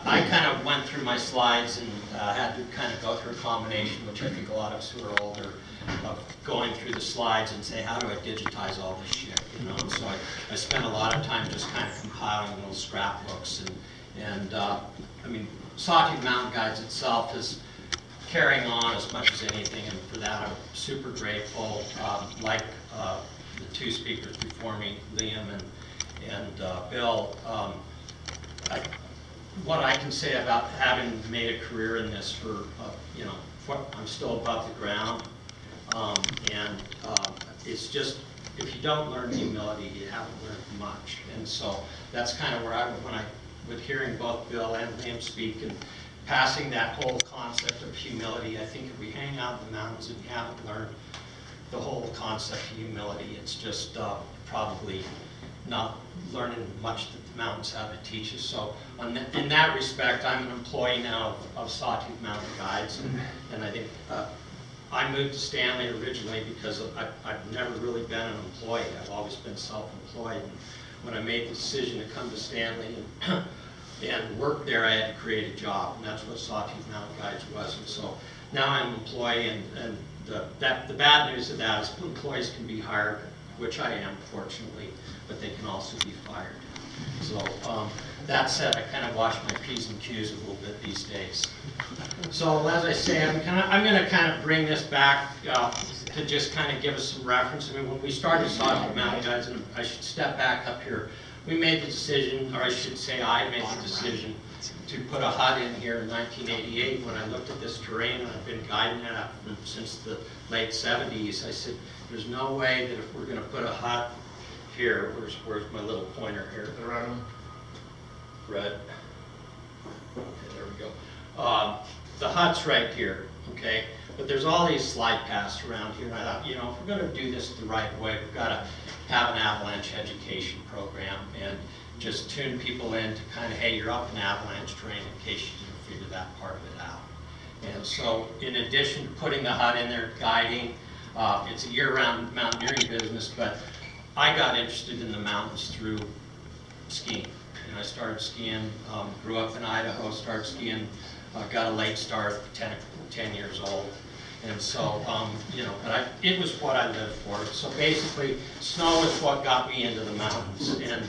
I kind of went through my slides and had to kind of go through a combination, which I think a lot of us who are older, of going through the slides and say, how do I digitize all this shit, you know? And so I spent a lot of time just kind of compiling little scrapbooks, and I mean, Sawtooth Mountain Guides itself is carrying on as much as anything, and for that I'm super grateful. Like the two speakers before me, Liam and Bill, what I can say about having made a career in this for, you know, I'm still above the ground, and it's just, if you don't learn humility, you haven't learned much. And so that's kind of where with hearing both Bill and Liam speak and passing that whole concept of humility, I think if we hang out in the mountains and you haven't learned the whole concept of humility, it's just probably not learning much that the mountains have to teach us. So in that respect, I'm an employee now of Sawtooth Mountain Guides, and I think I moved to Stanley originally because I've never really been an employee. I've always been self-employed. And when I made the decision to come to Stanley and work there, I had to create a job, and that's what Sawtooth Mountain Guides was. And so now I'm an employee, and the bad news of that is employees can be hired, which I am, fortunately, but they can also be fired. So that said, I kind of watch my P's and Q's a little bit these days. So as I say, I'm going to kind of bring this back to just kind of give us some reference. I mean, when we started Sawtooth Mountain Guides, and I should step back up here, we made the decision, or I should say I made the decision, to put a hut in here in 1988 when I looked at this terrain, and I've been guiding it since the late 70s. I said, there's no way that if we're going to put a hut here, where's my little pointer here? The red one? Red. Okay, there we go. The hut's right here, okay? But there's all these slide paths around here, and I thought, you know, if we're going to do this the right way, we've got to have an avalanche education program and just tune people in to kind of, hey, you're up in avalanche terrain in case you didn't figure that part of it out. And so in addition to putting the hut in there, guiding, it's a year-round mountaineering business, but I got interested in the mountains through skiing. And I started skiing, grew up in Idaho, started skiing, got a late start, 10 years old. And so, you know, but it was what I lived for. So basically, snow is what got me into the mountains. And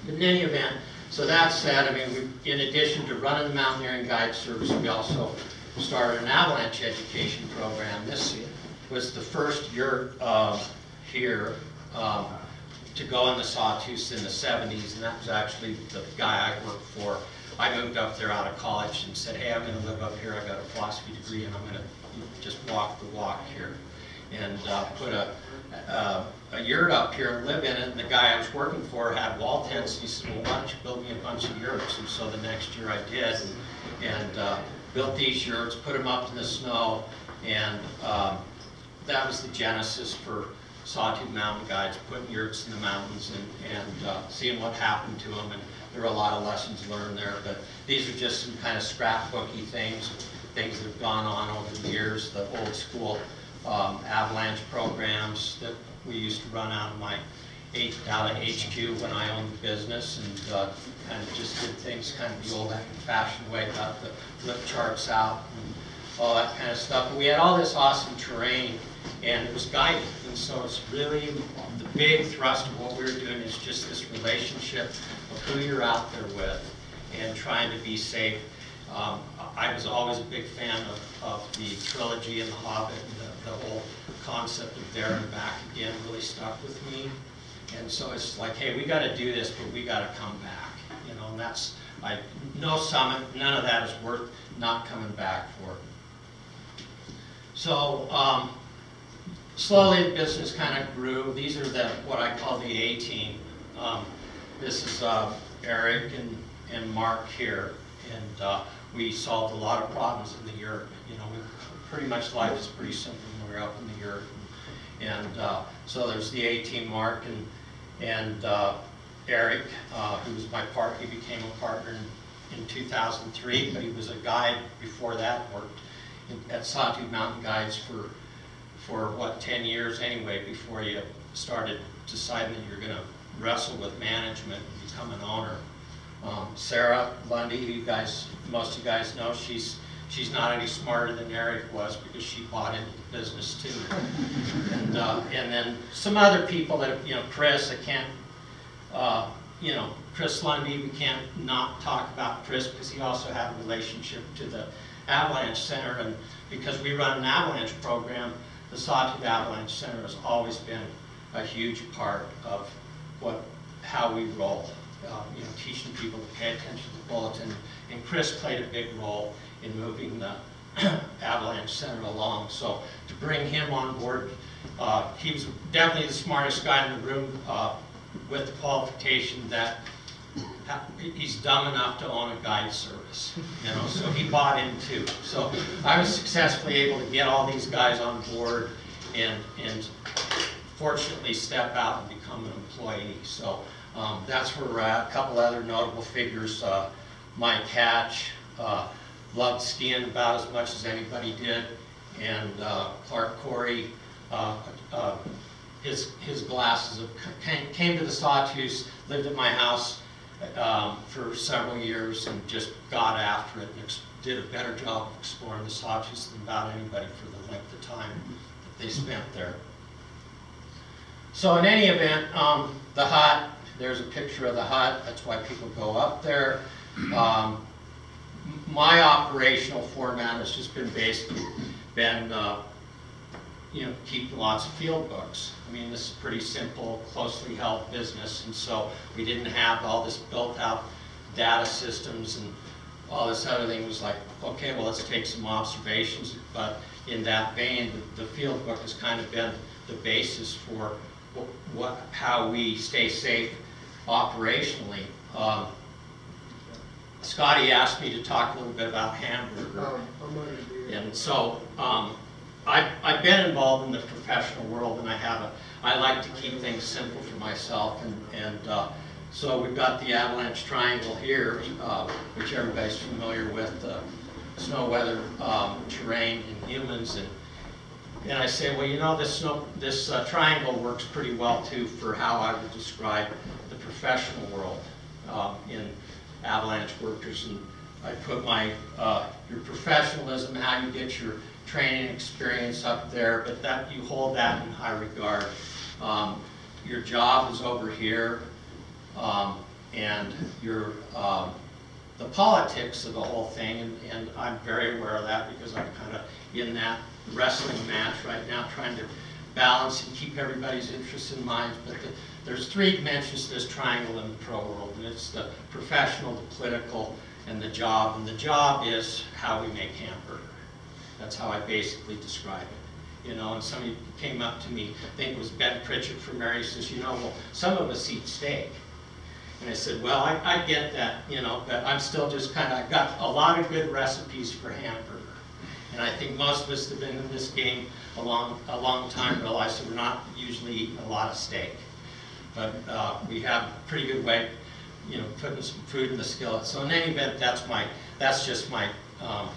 in any event, so that said, I mean, in addition to running the Mountaineering Guide Service, we also started an avalanche education program. This was the first yurt here to go in the Sawtooth in the 70s, and that was actually the guy I worked for. I moved up there out of college and said, hey, I'm going to live up here. I got a philosophy degree, and I'm going to just walk the walk here, and put a yurt up here and live in it. And the guy I was working for had wall tents, and he said, well, why don't you build me a bunch of yurts? And so the next year I did, and built these yurts, put them up in the snow, and that was the genesis for Sawtooth Mountain Guides, putting yurts in the mountains and seeing what happened to them. And there are a lot of lessons learned there, but these are just some kind of scrapbooky things that have gone on over the years. The old school avalanche programs that we used to run out of HQ when I owned the business, and kind of just did things kind of the old-fashioned way, got the flip charts out and all that kind of stuff. But we had all this awesome terrain, and it was guided. And so it's really the big thrust of what we were doing is just this relationship of who you're out there with and trying to be safe. I was always a big fan of the trilogy and the Hobbit, and the whole concept of there and back again really stuck with me. And so it's like, hey, we got to do this, but we got to come back, you know. And that's no summit, none of that is worth not coming back for. So slowly the business kind of grew. These are what I call the A team. This is Eric and Mark here, and we solved a lot of problems in the yurt. You know, pretty much life is pretty simple when we're up in the yurt. And so there's the A team, Mark and Eric, who was my partner. He became a partner in 2003, but he was a guide before that. Worked at Sawtooth Mountain Guides for what, 10 years anyway, before you started deciding that you're going to wrestle with management and become an owner. Sarah Lundy, who most of you guys know, she's not any smarter than Eric was because she bought into the business too. And then some other people that, Chris, I can't, Chris Lundy, we can't not talk about Chris because he also had a relationship to the Avalanche Center, and because we run an avalanche program, the Sawtooth Avalanche Center has always been a huge part of how we roll. Teaching people to pay attention to the bulletin, and Chris played a big role in moving the Avalanche Center along. So to bring him on board, he was definitely the smartest guy in the room, with the qualification that he's dumb enough to own a guide service, so he bought in too. So I was successfully able to get all these guys on board and fortunately step out and become an employee. So that's where we're at. A couple other notable figures. Mike Hatch loved skiing about as much as anybody did, and Clark Corey, his glasses came to the Sawtooth, lived at my house for several years, and just got after it and did a better job of exploring the Sawtooth than about anybody for the length of time that they spent there. So in any event, the hut, there's a picture of the hut. That's why people go up there. My operational format has just been keep lots of field books. I mean, this is a pretty simple, closely held business, and so we didn't have all this built out data systems and all this other thing. It was like, okay, well, let's take some observations. But in that vein, the field book has kind of been the basis for how we stay safe operationally. Scotty asked me to talk a little bit about hamburger. And so I've been involved in the professional world, and I like to keep things simple for myself, and so we've got the Avalanche Triangle here, which everybody's familiar with, snow weather, terrain, and humans, and I say, well, this triangle works pretty well too for how I would describe the professional world in avalanche workers, and I put your professionalism, how you get your training experience up there, but that you hold that in high regard. Your job is over here, and the politics of the whole thing, and I'm very aware of that because I'm kind of in that wrestling match right now, trying to balance and keep everybody's interests in mind. But there's three dimensions to this triangle in the pro world, and it's the professional, the political, and the job. And the job is how we make hamburger. That's how I basically describe it. And somebody came up to me, I think it was Ben Pritchett from Mary, says, well, some of us eat steak. And I said, well, I get that, but I'm still just I've got a lot of good recipes for hamburger. And I think most of us that have been in this game a long time realize that we're not usually eating a lot of steak. But we have a pretty good way, putting some food in the skillet. So in any event, that's just my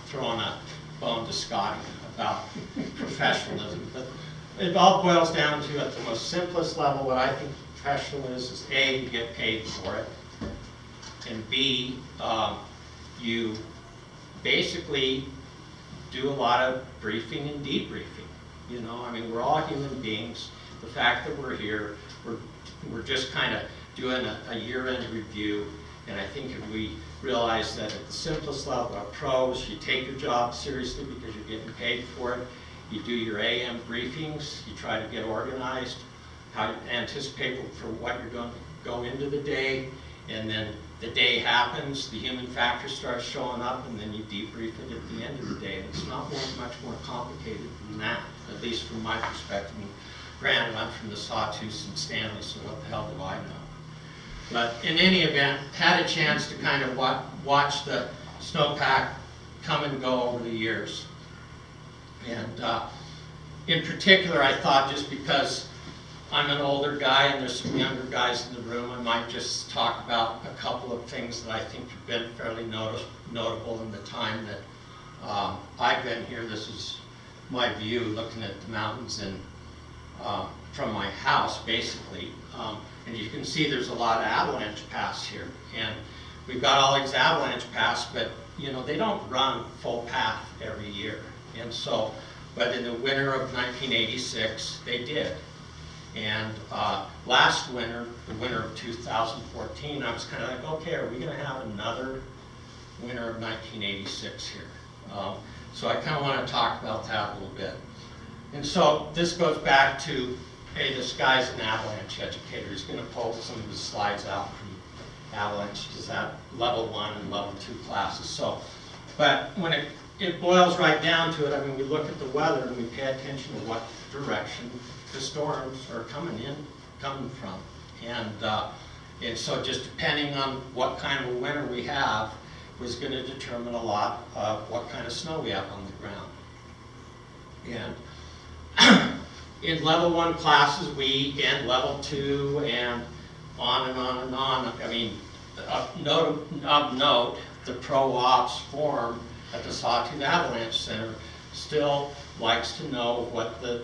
throwing a bone to Scotty about professionalism. But it all boils down to, at the most simplest level, what I think professional is A, you get paid for it, and B, you basically do a lot of briefing and debriefing. I mean, we're all human beings. The fact that we're here, we're just kind of doing a year-end review, and I think if we realize that at the simplest level, our pros, you take your job seriously because you're getting paid for it. You do your AM briefings. You try to get organized, how you anticipate for what you're going to go into the day, and then the day happens, the human factor starts showing up, and then you debrief it at the end of the day. And it's not much more complicated than that, at least from my perspective. And granted, I'm from the Sawtooth and Stanley, so what the hell do I know? But in any event, had a chance to kind of watch the snowpack come and go over the years. And in particular, I thought, just because I'm an older guy and there's some younger guys in the room, I might just talk about a couple of things that I think have been fairly notable in the time that I've been here. This is my view looking at the mountains and from my house, basically. And you can see there's a lot of avalanche paths here. And we've got all these avalanche paths, but you know, they don't run full path every year. And so, but in the winter of 1986, they did. And last winter, the winter of 2014, I was kind of like, okay, are we going to have another winter of 1986 here? So I kind of want to talk about that a little bit. And so this goes back to, hey, this guy's an avalanche educator. He's going to pull some of his slides out from avalanche. Is that level 1 and level 2 classes? So, but when it boils right down to it, I mean, we look at the weather and we pay attention to what direction the storms are coming from. And so just depending on what kind of a winter we have was going to determine a lot of what kind of snow we have on the ground. And in level 1 classes, and level 2, and on and on and on. I mean, of note, the Pro Ops Forum at the Sawtooth Avalanche Center still likes to know what the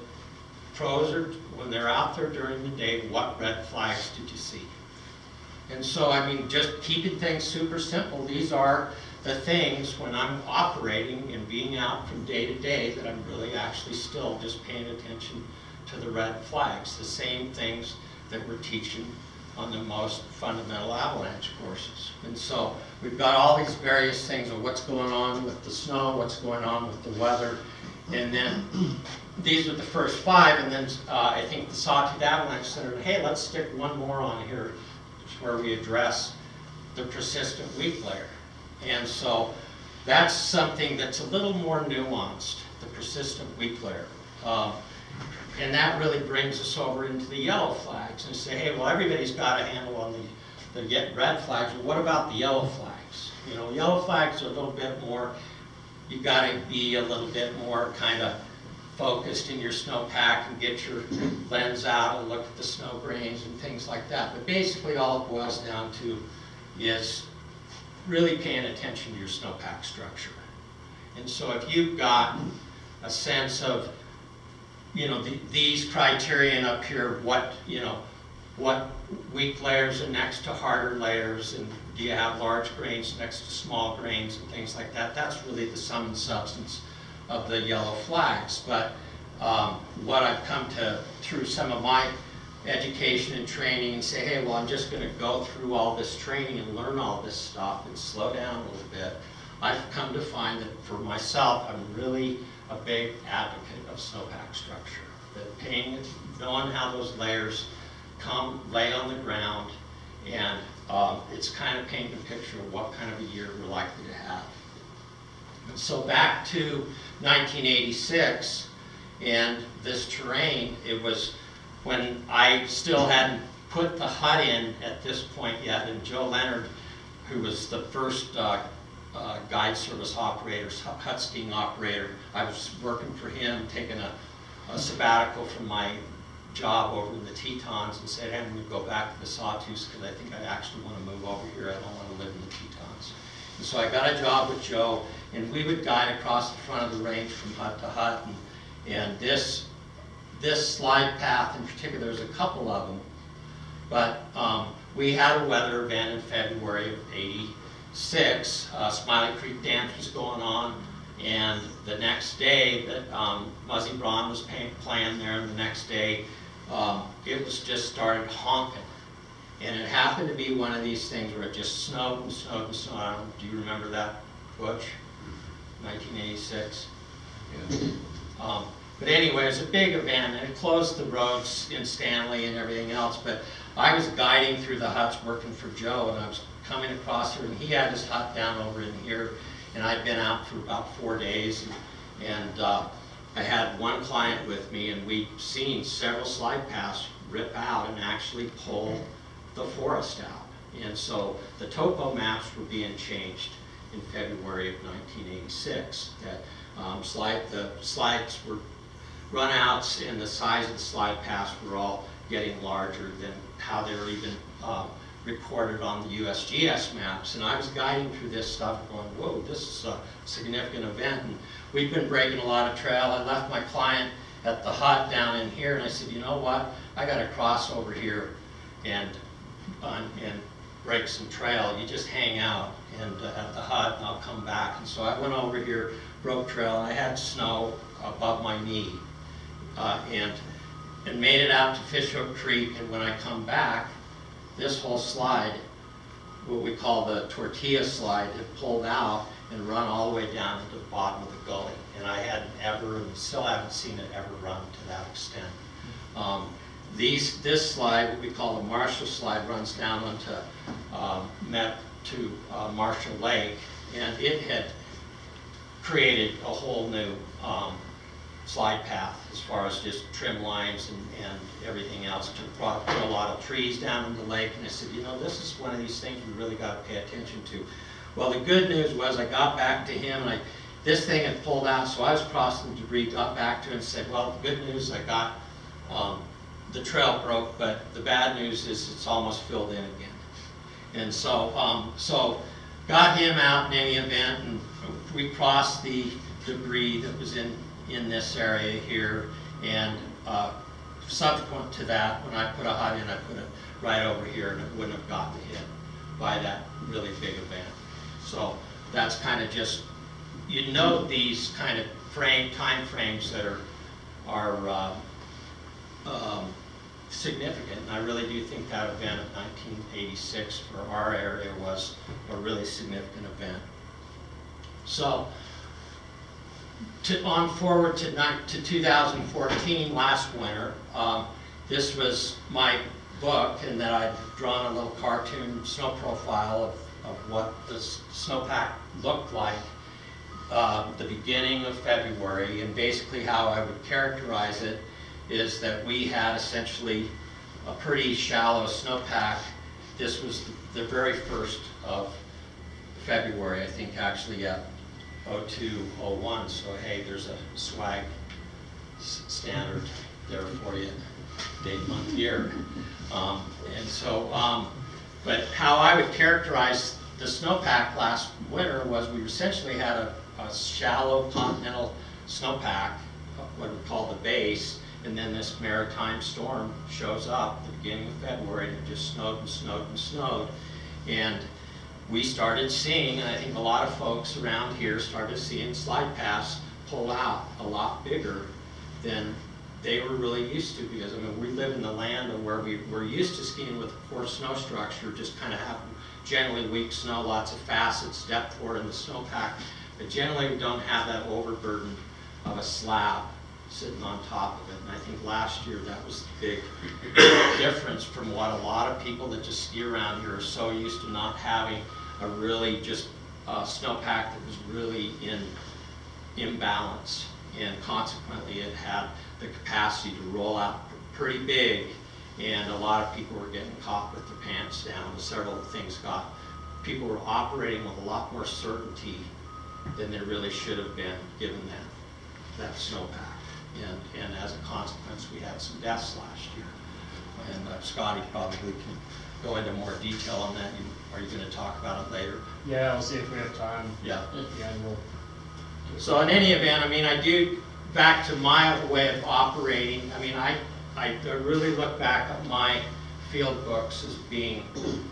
pros are, when they're out there during the day, what red flags did you see? And so, I mean, just keeping things super simple, these are the things when I'm operating and being out from day to day that I'm really actually still just paying attention to the red flags, the same things that we're teaching on the most fundamental avalanche courses. And so we've got all these various things of what's going on with the snow, what's going on with the weather, and then these are the first 5, and then I think the Sawtooth Avalanche Center, hey, let's stick one more on here where we address the persistent weak layer. And so that's something that's a little more nuanced, the persistent weak layer. And that really brings us over into the yellow flags and say, hey, well, everybody's got a handle on the red flags. Well, what about the yellow flags? You know, yellow flags are a little bit more, you got to be a little bit more kind of focused in your snowpack and get your lens out and look at the snow grains and things like that. But basically all it boils down to is really paying attention to your snowpack structure. And so if you've got a sense of, you know, these criterion up here, what weak layers are next to harder layers, and do you have large grains next to small grains and things like that, that's really the sum and substance of the yellow flags. But what I've come to through some of my education and training and say, hey, well, I'm just going to go through all this training and learn all this stuff and slow down a little bit, I've come to find that for myself, I'm really a big advocate of snowpack structure. That knowing how those layers lay on the ground, and it's kind of painting a picture of what kind of a year we're likely to have. And so back to 1986 and this terrain, it was when I still hadn't put the hut in at this point yet, and Joe Leonard, who was the first guide service operator, hut skiing operator, I was working for him, taking a sabbatical from my job over in the Tetons, and said, hey, I'm going to go back to the Sawtooth because I think I actually want to move over here. I don't want to live in the Tetons. And so I got a job with Joe, and we would guide across the front of the range from hut to hut. And this slide path in particular, there's a couple of them, but we had a weather event in February of '86. Smiley Creek Dance was going on, and the next day that Muzzy Braun was playing there, and the next day it was just started honking. And it happened to be one of these things where it just snowed and snowed and snowed. Do you remember that, Butch? 1986? Yeah. But anyway, it was a big event, and it closed the roads in Stanley and everything else. But I was guiding through the huts working for Joe, and I was coming across here, and he had his hut down over in here, and I'd been out for about 4 days, and I had one client with me, and we'd seen several slide paths rip out and actually pull the forest out. And so the topo maps were being changed in February of 1986. That the slides were runouts, and the size of the slide paths were all getting larger than how they were even recorded on the USGS maps. And I was guiding through this stuff going, whoa, this is a significant event. And we've been breaking a lot of trail. I left my client at the hut down in here, and I said, you know what, I got to cross over here and break some trail, you just hang out and at the hut, and I'll come back. And so I went over here, broke trail, and I had snow above my knee, and made it out to Fishhook Creek. And when I come back, this whole slide, what we call the Tortilla Slide, had pulled out and run all the way down into the bottom of the gully. And I hadn't ever, and still haven't seen it ever run to that extent. This slide, what we call the Marshall Slide, runs down onto Marshall Lake, and it had created a whole new slide path as far as just trim lines and everything else. Put a lot of trees down in the lake, and I said, you know, this is one of these things we really got to pay attention to. Well, the good news was I got back to him, and this thing had pulled out, so I was crossing the debris, got back to him and said, well, the good news, I got the trail broke, but the bad news is it's almost filled in again. And so, got him out in any event, and we crossed the debris that was in this area here, and subsequent to that, when I put a hut in, I put it right over here, and it wouldn't have gotten hit by that really big event. So that's kind of just, you note these kind of time frames that are significant, and I really do think that event of 1986 for our area was a really significant event. So, on forward to 2014, last winter, this was my book, and that I'd drawn a little cartoon snow profile of what the snowpack looked like the beginning of February, and basically how I would characterize it is that we had essentially a pretty shallow snowpack. This was the very first of February, I think, actually at 0201. So hey, there's a swag standard there for you, date, month, year. But how I would characterize the snowpack last winter was we essentially had a shallow continental snowpack, what we call the base, and then this maritime storm shows up at the beginning of February, and it just snowed and snowed and snowed. And we started seeing, and I think a lot of folks around here started seeing slide paths pull out a lot bigger than they were really used to, because I mean, we live in the land of where we're used to skiing with a poor snow structure, just kind of have generally weak snow, lots of facets, depth for it in the snowpack, but generally we don't have that overburden of a slab sitting on top of it. And I think last year that was the big difference from what a lot of people that just ski around here are so used to, not having a really just snowpack that was really in imbalance, and consequently it had the capacity to roll out pretty big, and a lot of people were getting caught with their pants down. Several things people were operating with a lot more certainty than they really should have been given that snowpack. And as a consequence, we had some deaths last year. And Scotty probably can go into more detail on that. Are you going to talk about it later? Yeah, we'll see if we have time. Yeah. We'll. So in any event, I mean, I do, back to my way of operating, I mean, I really look back at my field books as being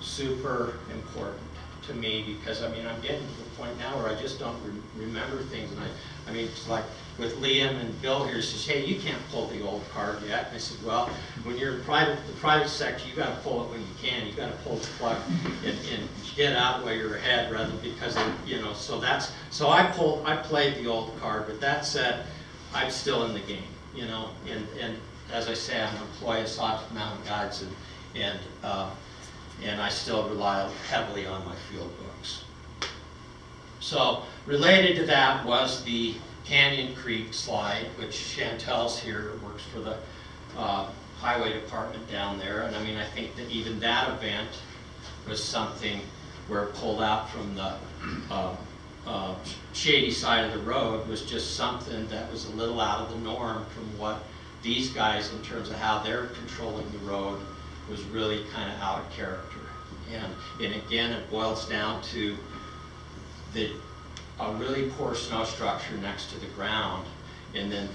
super important to me, because I mean, I'm getting to the point now where I just don't remember things. And I mean, it's like with Liam and Bill here, says, hey, you can't pull the old card yet. And I said, well, when you're in the private sector, you got to pull it when you can. You got to pull the plug and get out while you're ahead, rather, because you know. So I played the old card. But that said, I'm still in the game, you know. And as I say, I'm an employee of Sawtooth Mountain Guides, and I still rely heavily on my field books. So related to that was the Canyon Creek slide, which Chantel's here, works for the highway department down there. And I mean, I think that even that event was something where it pulled out from the shady side of the road, was just something that was a little out of the norm from what these guys, in terms of how they're controlling the road, was really kind of out of character. And again, it boils down to a really poor snow structure next to the ground, and then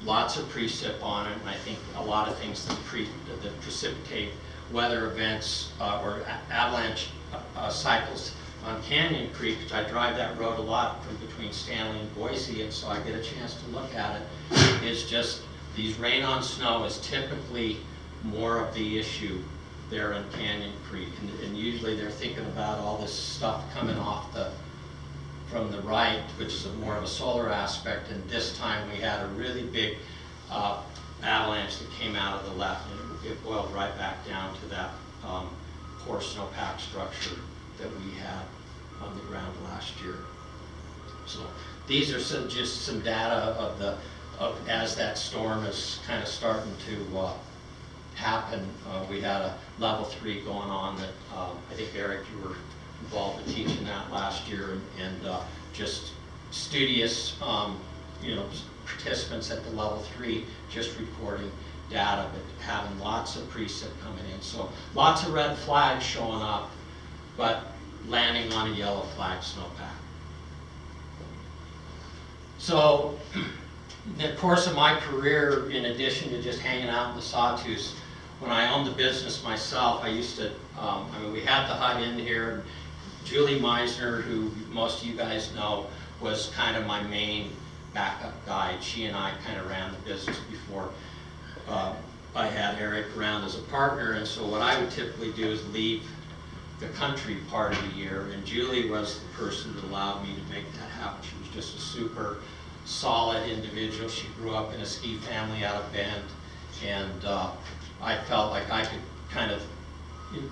lots of precip on it. And I think a lot of things that precipitate weather events or avalanche cycles on Canyon Creek, because I drive that road a lot from between Stanley and Boise, and so I get a chance to look at it, is just these rain on snow is typically more of the issue there in Canyon Creek, and usually they're thinking about all this stuff coming off from the right, which is more of a solar aspect, and this time we had a really big avalanche that came out of the left, and it boiled right back down to that poor snowpack structure that we had on the ground last year. So these are just some data of as that storm is kind of starting to happen. We had a level 3 going on that I think, Eric, you were involved in teaching that last year, and just studious participants at the level 3 just recording data, but having lots of precip coming in. So lots of red flags showing up, but landing on a yellow flag snowpack. So in the course of my career, in addition to just hanging out in the Sawtooth, when I owned the business myself, I used to, we had the hut in here, and Julie Meisner, who most of you guys know, was kind of my main backup guide. She and I kind of ran the business before I had Eric around as a partner, and so what I would typically do is leave the country part of the year, and Julie was the person that allowed me to make that happen. She was just a super solid individual. She grew up in a ski family out of Bend, and I felt like I could kind of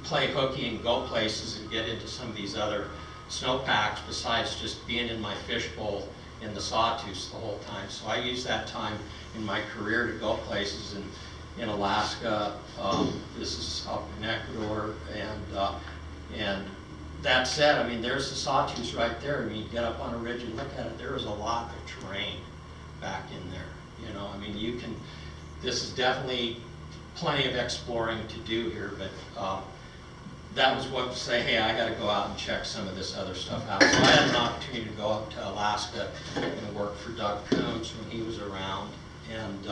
play hooky and go places and get into some of these other snowpacks besides just being in my fishbowl in the Sawtooth the whole time. So I used that time in my career to go places in Alaska. This is up in Ecuador, and that said, I mean, there's the Sawtooth right there. I mean, you get up on a ridge and look at it. There is a lot of terrain back in there. You know, I mean, you can. This is definitely plenty of exploring to do here, but that was what to say, hey, I got to go out and check some of this other stuff out. So I had an opportunity to go up to Alaska and work for Doug Coombs when he was around, and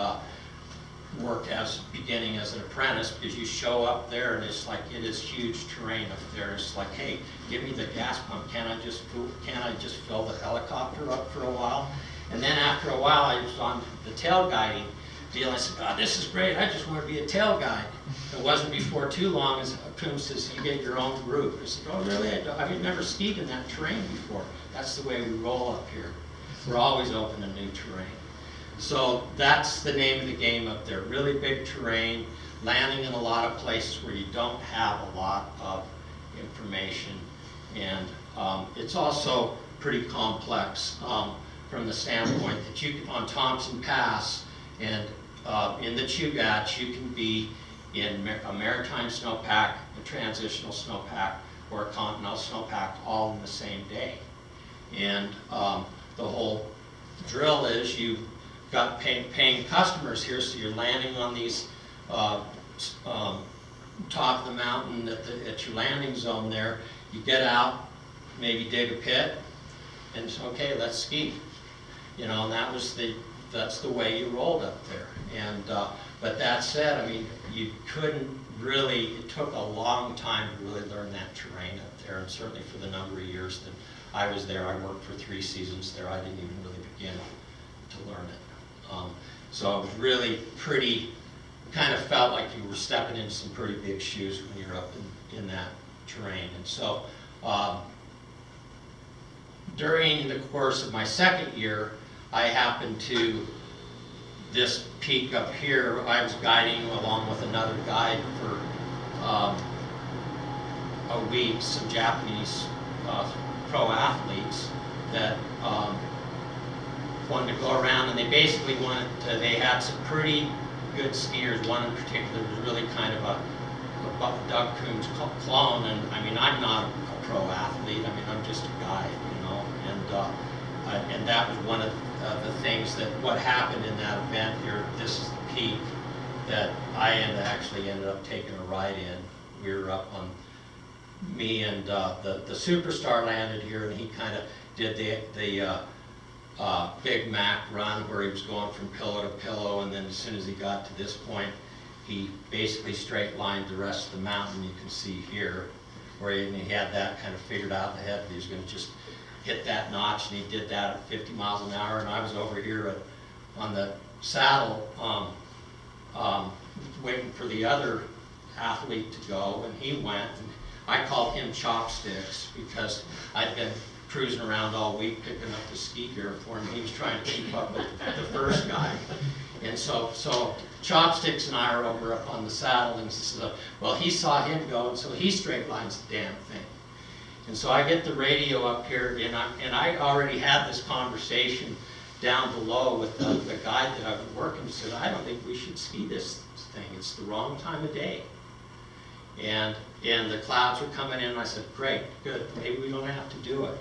worked beginning as an apprentice, because you show up there and it's like, it is huge terrain up there. It's like, hey, give me the gas pump. Can't I just fill the helicopter up for a while? And then after a while, I was on the tail guiding deal. I said, God, this is great. I just want to be a tail guide. It wasn't before too long as Coombs says, you get your own group. I said, oh, really? I've never skied in that terrain before. That's the way we roll up here. We're always open to new terrain. So that's the name of the game up there. Really big terrain, landing in a lot of places where you don't have a lot of information. And it's also pretty complex from the standpoint that you can, on Thompson Pass and in the Chugach, you can be in a maritime snowpack, a transitional snowpack, or a continental snowpack all in the same day. And the whole drill is you've got paying customers here, so you're landing on these top of the mountain at your landing zone there. You get out, maybe dig a pit, and it's okay, let's ski. You know, and that's the way you rolled up there. And but that said, I mean, you couldn't really. It took a long time to really learn that terrain up there, and certainly for the number of years that I was there, I worked for 3 seasons there. I didn't even really begin to learn it. So it was really pretty. Kind of felt like you were stepping into some pretty big shoes when you're up in that terrain. And so during the course of my second year, I happened to this peak up here. I was guiding along with another guide for a week, some Japanese pro athletes that wanted to go around, and they basically wanted to, they had some pretty good skiers. One in particular was really kind of a Doug Coombs clone, and I mean, I'm not a pro athlete. I mean, I'm just a guide, you know, and that was one of the things that what happened in that event here. This is the peak that I actually ended up taking a ride in. We were up on, me and the superstar landed here, and he kind of did the Big Mac run where he was going from pillow to pillow, and then as soon as he got to this point, he basically straight lined the rest of the mountain. You can see here where he had that kind of figured out in the head that he was going to just hit that notch, and he did that at 50 miles an hour. And I was over here on the saddle waiting for the other athlete to go, and he went. And I called him Chopsticks because I'd been cruising around all week picking up the ski gear for him. He was trying to keep up with the first guy. And so Chopsticks and I are over up on the saddle, and so, well, he saw him go, and so he straight lines the damn thing. And so I get the radio up here, and I already had this conversation down below with the guide that I was working with. Said, I don't think we should ski this thing. It's the wrong time of day. And the clouds were coming in, and I said, great, good, maybe we don't have to do it.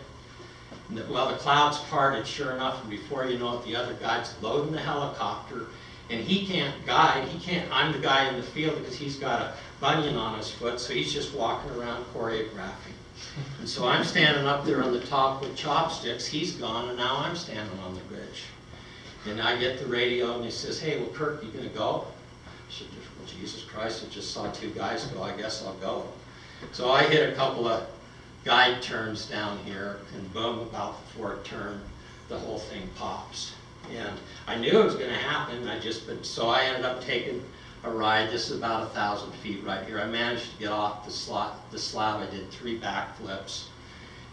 Well, the clouds parted, sure enough, and before you know it, the other guide's loading the helicopter, and he can't guide. I'm the guy in the field because he's got a bunion on his foot, so he's just walking around choreographing. And so I'm standing up there on the top with Chopsticks. He's gone, and now I'm standing on the ridge. And I get the radio, and he says, hey, well, Kirk, you gonna go? I said, well, Jesus Christ, I just saw two guys go. I guess I'll go. So I hit a couple of guide turns down here, and boom, about the fourth turn, the whole thing pops. And I knew it was going to happen. So I ended up taking a ride. This is about 1,000 feet right here. I managed to get off the slab. I did 3 backflips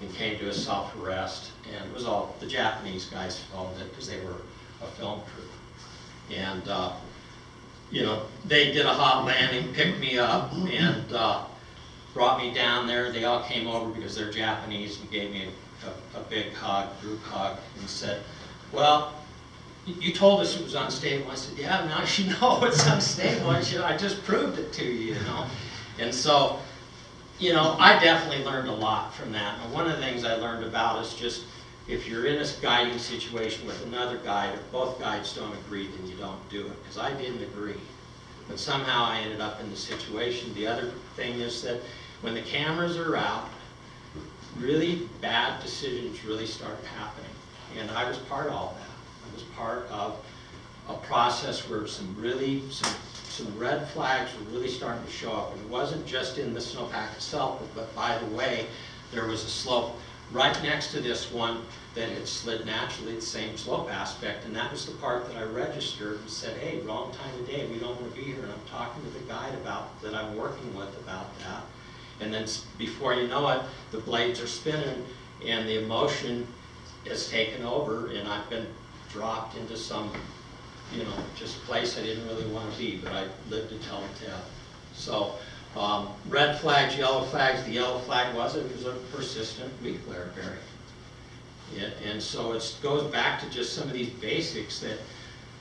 and came to a self-arrest. And it was all the Japanese guys filmed it because they were a film crew. And you know, they did a hot landing, picked me up, and brought me down there. They all came over because they're Japanese and gave me a big hug, group hug, and said, well, you told us it was unstable. I said, yeah, now you know it's unstable. I just proved it to you, you know. And so, you know, I definitely learned a lot from that. And one of the things I learned about is just, if you're in a guiding situation with another guide, if both guides don't agree, then you don't do it. Because I didn't agree. But somehow I ended up in the situation. The other thing is that when the cameras are out, really bad decisions really start happening. And I was part of all that. I was part of a process where some red flags were really starting to show up. And it wasn't just in the snowpack itself, but by the way, there was a slope right next to this one that had slid naturally, the same slope aspect, and that was the part that I registered and said, hey, wrong time of day, we don't want to be here. And I'm talking to the guide that I'm working with about that. And then before you know it, the blades are spinning and the emotion has taken over, and I've been dropped into some, you know, just place I didn't really want to be, but I lived to tell the tale. So red flags, yellow flags. The yellow flag was a persistent weak glare bearing. Yeah, and so it goes back to just some of these basics that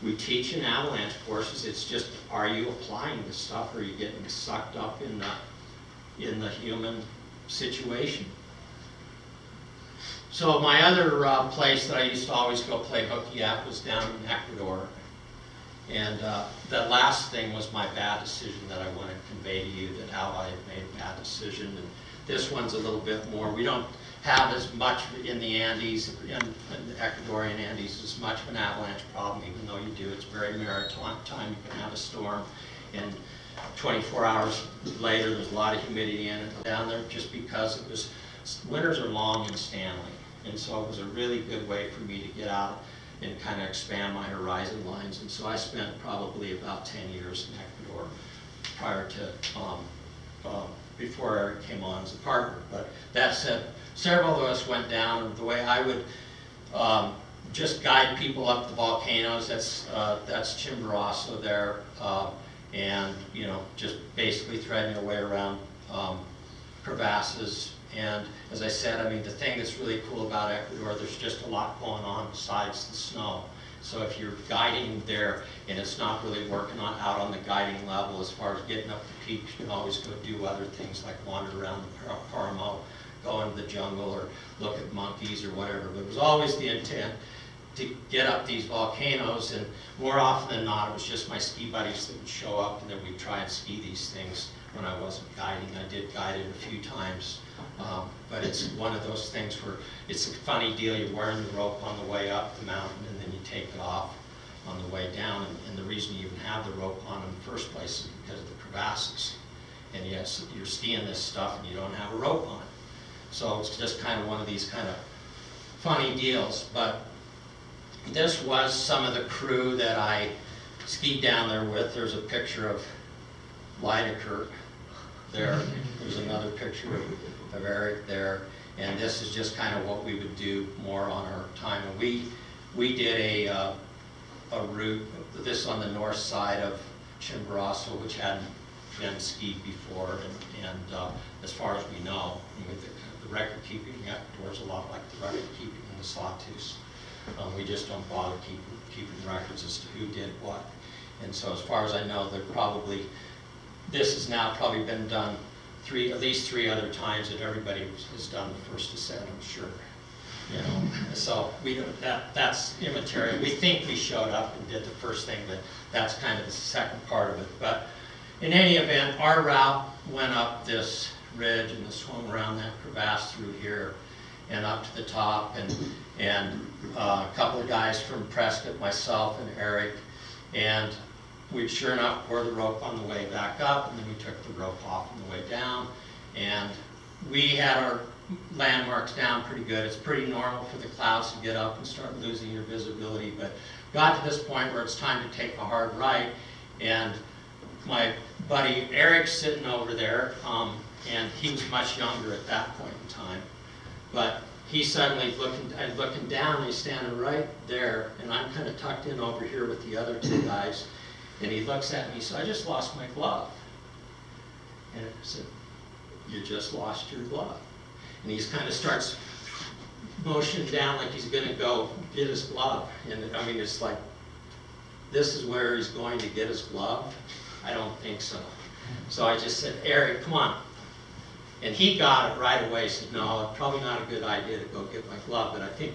we teach in avalanche courses. It's just, are you applying this stuff, or are you getting sucked up in the human situation? So my other place that I used to always go play hooky at was down in Ecuador. And the last thing was my bad decision that I want to convey to you, that how I made a bad decision. And this one's a little bit more. We don't have as much in the Andes, in the Ecuadorian Andes, as much of an avalanche problem, even though you do. It's very maritime. You can have a storm, and 24 hours later, there's a lot of humidity in it down there, just because winters are long in Stanley. And so it was a really good way for me to get out and kind of expand my horizon lines. And so I spent probably about 10 years in Ecuador prior to, before Eric came on as a partner. But that said, several of us went down, and the way I would just guide people up the volcanoes, that's Chimborazo there, and, you know, just basically threading your way around crevasses. And as I said, I mean, the thing that's really cool about Ecuador, there's just a lot going on besides the snow. So if you're guiding there and it's not really working out on the guiding level as far as getting up the peaks, you can always go do other things like wander around the Paramo, go into the jungle, or look at monkeys or whatever. But it was always the intent to get up these volcanoes, and more often than not, it was just my ski buddies that would show up, and then we'd try and ski these things when I wasn't guiding. I did guide it a few times. But it's one of those things where it's a funny deal. You're wearing the rope on the way up the mountain, and then you take it off. on the way down, and the reason you even have the rope on in the first place is because of the crevasses. And yes, you're skiing this stuff and you don't have a rope on it. So it's just kind of one of these kind of funny deals. But this was some of the crew that I skied down there with. There's a picture of Kirk there. There's another picture of Eric there. And this is just kind of what we would do more on our time. And we did a route, this on the north side of Chimborazo, which hadn't been skied before, and as far as we know, with the record keeping outdoors a lot like the record keeping in the Sawtooth. We just don't bother keeping records as to who did what. And so as far as I know, this has now probably been done at least three other times that everybody has done the first ascent, I'm sure. You know, so we don't, that's immaterial. We think we showed up and did the first thing, but that's kind of the second part of it. But in any event, our route went up this ridge and swung around that crevasse through here and up to the top, and a couple of guys from Prescott, myself and Eric, and we sure enough wore the rope on the way back up, and then we took the rope off on the way down, and we had our landmarks down pretty good. It's pretty normal for the clouds to get up and start losing your visibility, but got to this point where it's time to take a hard right, and my buddy Eric's sitting over there, and he was much younger at that point in time, but he suddenly looking down, and he's standing right there, and I'm kind of tucked in over here with the other two guys, and he looks at me, so I just lost my glove. And I said, you just lost your glove. And he kind of starts motioning down like he's going to go get his glove. And I mean, it's like, this is where he's going to get his glove? I don't think so. So I just said, Eric, come on. And he got it right away. He said, no, probably not a good idea to go get my glove. But I think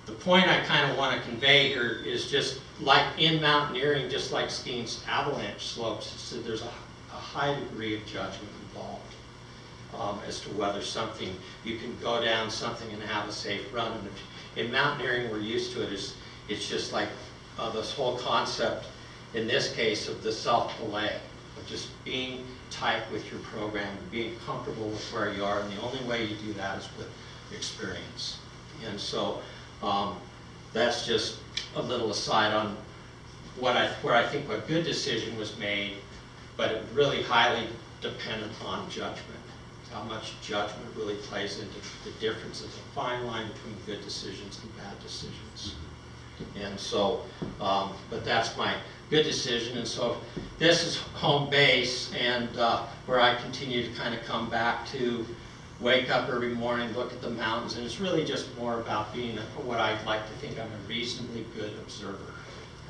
the point I kind of want to convey here is just like in mountaineering, just like skiing avalanche slopes, so there's a high degree of judgment involved as to whether you can go down something and have a safe run. And in mountaineering, we're used to it. It's just like this whole concept, in this case, of the self-belay, of just being tight with your program, being comfortable with where you are, and the only way you do that is with experience. And so that's just a little aside on where I think a good decision was made, but it really highly dependent on judgment. How much judgment really plays into the difference. It's a fine line between good decisions and bad decisions. And so, but that's my good decision. And so this is home base, and where I continue to kind of come back to, wake up every morning, look at the mountains, and it's really just more about being what I like to think I'm a reasonably good observer.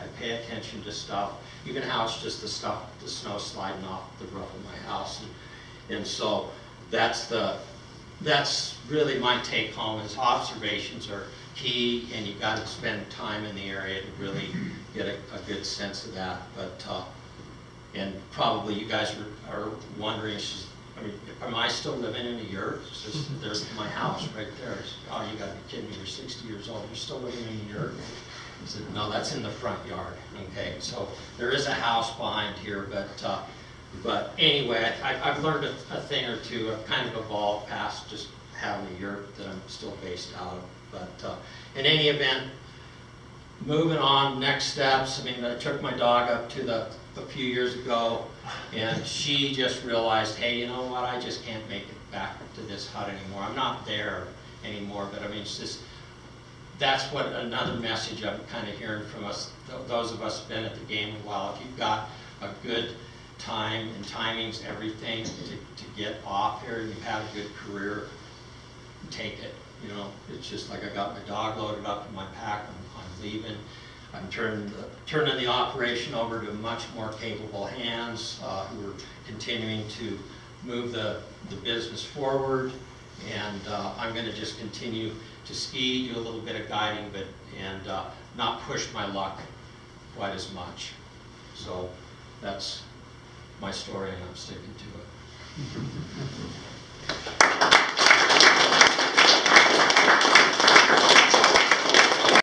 I pay attention to stuff, even how it's just the snow sliding off the roof of my house. And so that's really my take home, is observations are key, and you've got to spend time in the area to really get a good sense of that. But and probably you guys are wondering, I mean, am I still living in a yurt? There's my house right there. Oh, you got to be kidding me, you're 60 years old, you're still living in a yurt? I said, no, that's in the front yard. Okay, so there is a house behind here, but anyway, I've learned a thing or two. I've kind of evolved past just having a yurt that I'm still based out of. But in any event, moving on, next steps. I mean, I took my dog up to a few years ago, and she just realized, hey, you know what, I just can't make it back to this hut anymore. I'm not there anymore, but I mean, it's just, that's what another message I'm kind of hearing from us, those of us who've been at the game a while. If you've got a good time, and timing's everything, to get off here, and you've had a good career, take it. You know, it's just like I got my dog loaded up in my pack, I'm leaving. I'm turning the operation over to much more capable hands who are continuing to move the business forward, and I'm going to just continue to ski, do a little bit of guiding, and not push my luck quite as much. So that's my story, and I'm sticking to it.